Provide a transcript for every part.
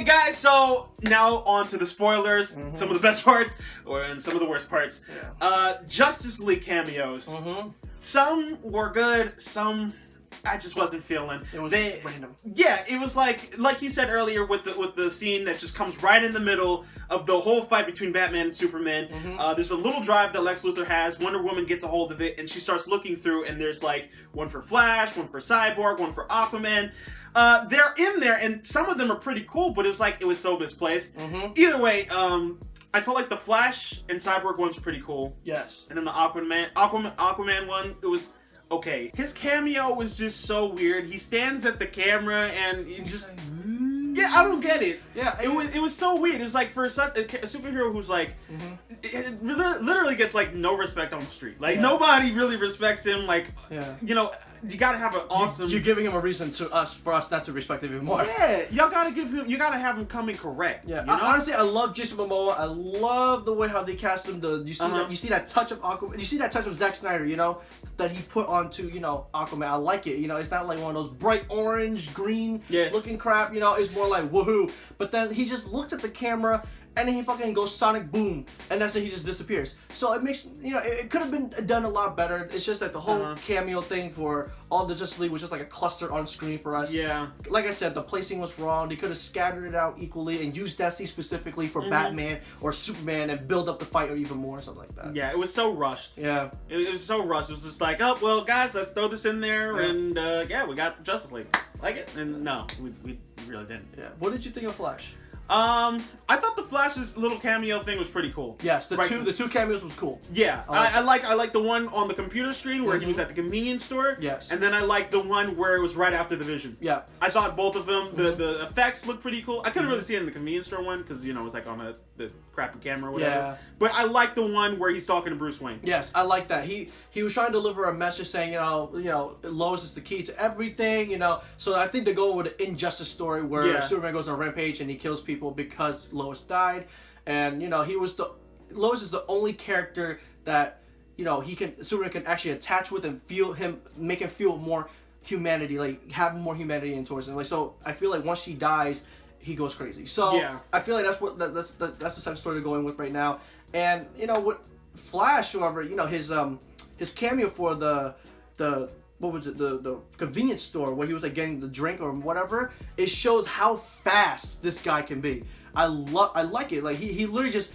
Okay, guys, so now on to the spoilers. Some of the best parts, and some of the worst parts. Yeah. Justice League cameos. Some were good, some I just wasn't feeling. It was random. Yeah, it was like you said earlier with the scene that just comes right in the middle of the whole fight between Batman and Superman. There's a little drive that Lex Luthor has. Wonder Woman gets a hold of it, and she starts looking through, and there's like one for Flash, one for Cyborg, one for Aquaman. They're in there, and some of them are pretty cool, but it was so misplaced. Either way, I felt like the Flash and Cyborg ones were pretty cool. Yes. And then the Aquaman one, it was okay. His cameo was just so weird. He stands at the camera and he just... Yeah, I don't get it. Yeah, it was so weird. It was like for a superhero who's like, it literally gets like no respect on the street. Like nobody really respects him. Like, you know, you gotta have an awesome. You're giving him a reason for us not to respect him even more. Yeah, you gotta have him coming correct. Yeah, you know? Honestly, I love Jason Momoa. I love the way how they cast him. You see that touch of Aquaman. You see that touch of Zack Snyder. You know that he put onto Aquaman. I like it. You know, it's not like one of those bright orange, green looking crap. You know, it's more like woohoo. But then he just looks at the camera and then he fucking goes sonic boom, and that's it. He just disappears. So it makes it could have been done a lot better. It's just that the whole cameo thing for all the Justice League was just like a cluster on screen for us. Yeah. Like I said, the placing was wrong. They could have scattered it out equally and used that scene specifically for Batman or Superman and build up the fight or even more or something like that. Yeah, it was so rushed. Yeah. It was so rushed. It was just like, oh well, guys, let's throw this in there, and we got the Justice League. Like it, and no, we really didn't. Yeah. What did you think of Flash? I thought the Flash's little cameo thing was pretty cool. Yes, the two cameos was cool. Yeah, I like the one on the computer screen where he was at the convenience store. Yes. And then I like the one where it was right after the Vision. Yeah. I thought both of them, the effects looked pretty cool. I couldn't really see it in the convenience store one because it was like on the crappy camera or whatever. Yeah. But I like the one where he's talking to Bruce Wayne. Yes, I like that. He was trying to deliver a message saying, Lois is the key to everything, So I think they're going with an injustice story where Superman goes on a rampage and he kills people because Lois died, and Lois is the only character that Superman can actually attach with and make him feel more humanity, like have more humanity in towards him. Like, so I feel like once she dies, he goes crazy. So I feel like that's the type of story they're going with right now. And with Flash, however, his cameo for the what was it, the convenience store where he was like getting the drink or whatever, it shows how fast this guy can be. I like it. Like he literally just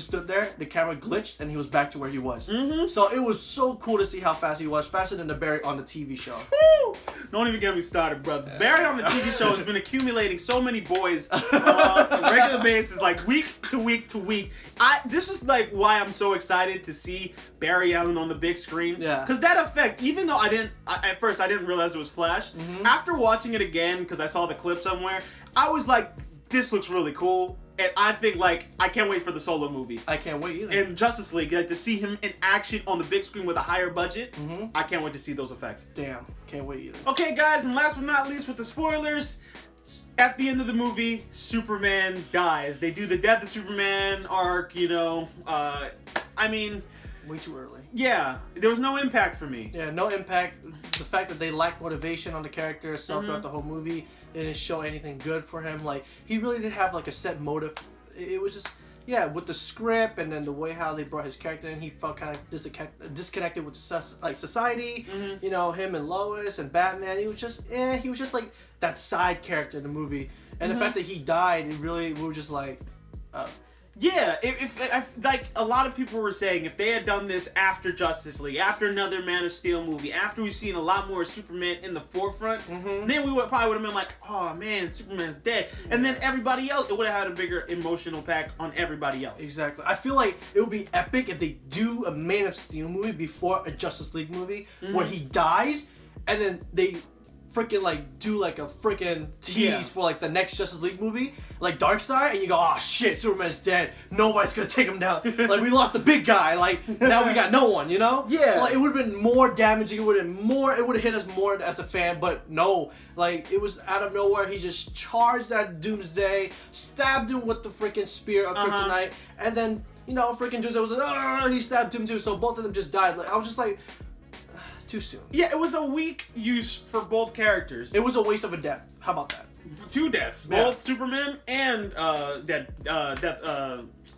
stood there, the camera glitched, and he was back to where he was. So it was so cool to see how fast he was, faster than the Barry on the TV show. Woo! Don't even get me started, brother. Barry on the TV show has been accumulating so many boys on a regular basis, like week to week to week. This is like why I'm so excited to see Barry Allen on the big screen. Yeah. Because that effect, even though at first I didn't realize it was Flash, after watching it again, because I saw the clip somewhere, I was like, this looks really cool. And I think, I can't wait for the solo movie. I can't wait either. And Justice League, to see him in action on the big screen with a higher budget, I can't wait to see those effects. Damn, can't wait either. Okay, guys, and last but not least with the spoilers, at the end of the movie, Superman dies. They do the Death of Superman arc, Way too early. Yeah, there was no impact for me. Yeah, no impact. The fact that they lacked motivation on the character itself throughout the whole movie, it didn't show anything good for him. Like, he really didn't have like a set motive. It was just, with the script and then the way how they brought his character in, he felt kind of disconnected with society. Him and Lois and Batman. He was just like that side character in the movie. And the fact that he died, we were just like, Yeah, if like a lot of people were saying, if they had done this after Justice League, after another Man of Steel movie, after we've seen a lot more Superman in the forefront, then we probably would have been like, oh man, Superman's dead. And then everybody else, it would have had a bigger emotional impact on everybody else. Exactly. I feel like it would be epic if they do a Man of Steel movie before a Justice League movie where he dies, and then they freaking do a freaking tease for the next Justice League movie, like Darkseid, and you go, oh shit, Superman's dead. Nobody's gonna take him down. We lost the big guy. Now we got no one. Yeah. So it would have been more damaging. It would have hit us more as a fan. But no, it was out of nowhere. He just charged that Doomsday, stabbed him with the freaking spear of Kryptonite, and then freaking Doomsday was like, he stabbed him too. So both of them just died. I was just like, too soon. Yeah, it was a weak use for both characters. It was a waste of a death. How about that? 2 deaths, both Superman and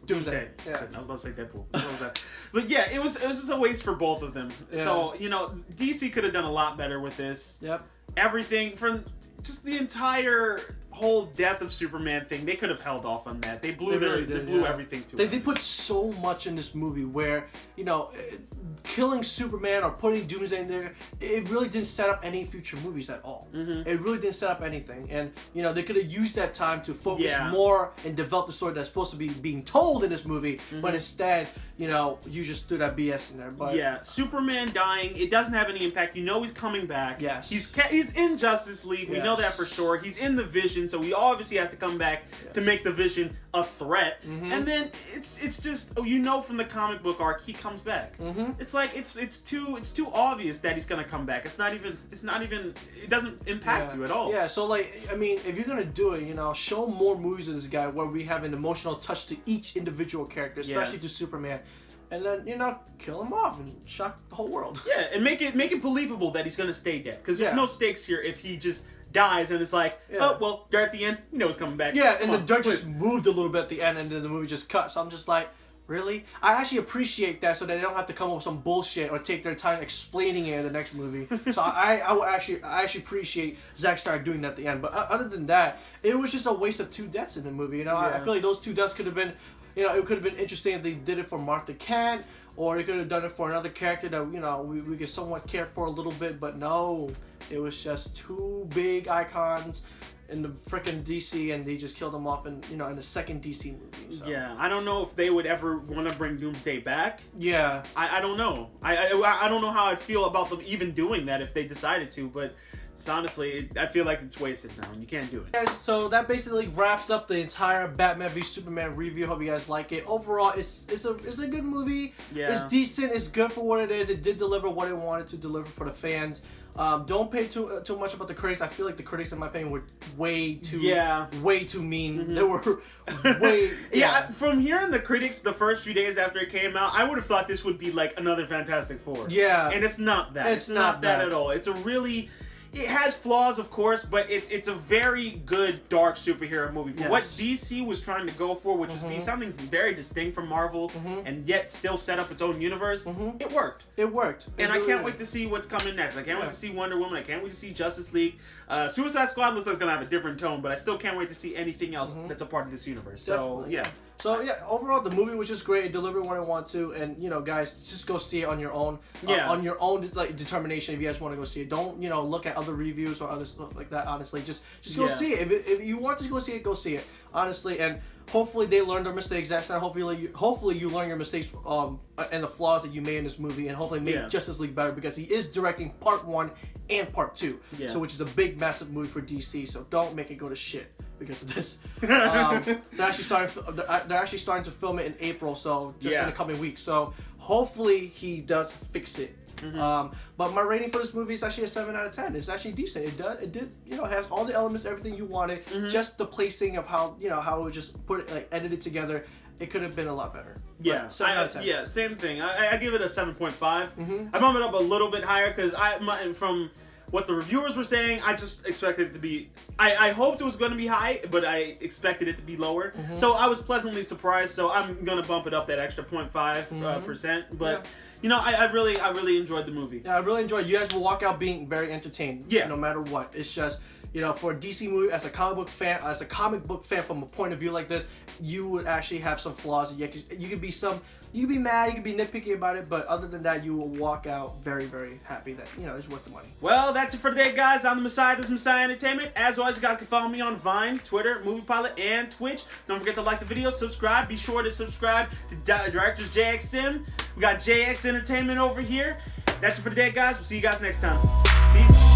Doomsday. Yeah. I was about to say Deadpool. What was that? But yeah, it was just a waste for both of them. Yeah. So, you know, DC could have done a lot better with this. Yep. Everything from just the entire whole death of Superman thing, they could have held off on that. They blew everything to it. They put so much in this movie where, you know, killing Superman or putting Doomsday in there, it really didn't set up any future movies at all. Mm-hmm. It really didn't set up anything. And, you know, they could have used that time to focus more and develop the story that's supposed to be being told in this movie, but instead, you know, you just threw that BS in there. But yeah, Superman dying, it doesn't have any impact. You know he's coming back. Yes. He's in Justice League. We know that for sure. He's in the Vision, so he obviously has to come back to make the Vision a threat. Mm-hmm. And then it's just, you know, from the comic book arc, he comes back. Mm-hmm. It's like it's too obvious that he's gonna come back. It doesn't impact you at all. Yeah, so like, I mean, if you're gonna do it, you know, show more movies of this guy where we have an emotional touch to each individual character, especially to Superman. And then, you know, kill him off and shock the whole world. Yeah, and make it believable that he's gonna stay dead. Because there's no stakes here if he just dies and it's like, oh well, they're at the end, you know he's coming back. Yeah, and the dirt just moved a little bit at the end, and then the movie just cut. So I'm just like, really? I actually appreciate that, so they don't have to come up with some bullshit or take their time explaining it in the next movie. So I actually appreciate Zack Snyder doing that at the end. But other than that, it was just a waste of 2 deaths in the movie. You know, I feel like those 2 deaths could have been, you know, it could have been interesting if they did it for Martha Kent, or they could have done it for another character that, you know, we could somewhat care for a little bit. But no, it was just 2 big icons in the freaking DC, and they just killed them off in, you know, in the second DC movie. So. Yeah, I don't know if they would ever want to bring Doomsday back. Yeah, I don't know. I don't know how I'd feel about them even doing that if they decided to, but honestly, I feel like it's wasted now, and you can't do it. Yeah, so that basically wraps up the entire Batman v Superman review. Hope you guys like it. Overall, it's a good movie. Yeah. It's decent. It's good for what it is. It did deliver what it wanted to deliver for the fans. Don't pay too much about the critics. I feel like the critics, in my opinion, were way too mean. Mm-hmm. They were way From hearing the critics the first few days after it came out, I would have thought this would be like another Fantastic Four. Yeah, and it's not that. It's not that at all. It's a really. It has flaws, of course, but it's a very good dark superhero movie. For what DC was trying to go for, which was be something very distinct from Marvel, and yet still set up its own universe, it worked. It worked. And I can't wait to see what's coming next. I can't wait to see Wonder Woman. I can't wait to see Justice League. Suicide Squad looks like it's going to have a different tone, but I still can't wait to see anything else that's a part of this universe. Definitely. So overall the movie was just great. It delivered what it wanted to, and you know, guys, just go see it on your own. On your own like determination. If you guys want to go see it, don't look at other reviews or other stuff like that. Honestly, just go see it. If you want to go see it, go see it. Honestly, and hopefully they learn their mistakes. That's not hopefully you learn your mistakes and the flaws that you made in this movie, and hopefully make Justice League better, because he is directing part 1 and part 2. So which is a big massive movie for DC. So don't make it go to shit because of this. They're actually starting to film it in April, so just in the coming weeks. So hopefully he does fix it. But my rating for this movie is actually a 7 out of 10. It's actually decent. It did has all the elements, everything you wanted. Just the placing of how it was just edited together. It could have been a lot better. Yeah, 7 out of 10. Yeah, same thing. I give it a 7.5. I bumped it up a little bit higher because from what the reviewers were saying, I just expected it to be. I hoped it was going to be high, but I expected it to be lower. So I was pleasantly surprised. So I'm gonna bump it up that extra 0.5%. But you know, I really enjoyed the movie. Yeah, I really enjoyed it. You guys will walk out being very entertained. Yeah. No matter what. It's just, you know, for a DC movie, as a comic book fan from a point of view like this, you would actually have some flaws. You could be mad, you could be nitpicky about it, but other than that, you will walk out very, very happy that, you know, it's worth the money. Well, that's it for today, guys. I'm the Messiah. This is Messiah Entertainment. As always, you guys can follow me on Vine, Twitter, Movie Pilot, and Twitch. Don't forget to like the video, subscribe. Be sure to subscribe to Directors JX Sim. We got JX Entertainment over here. That's it for today, guys. We'll see you guys next time. Peace.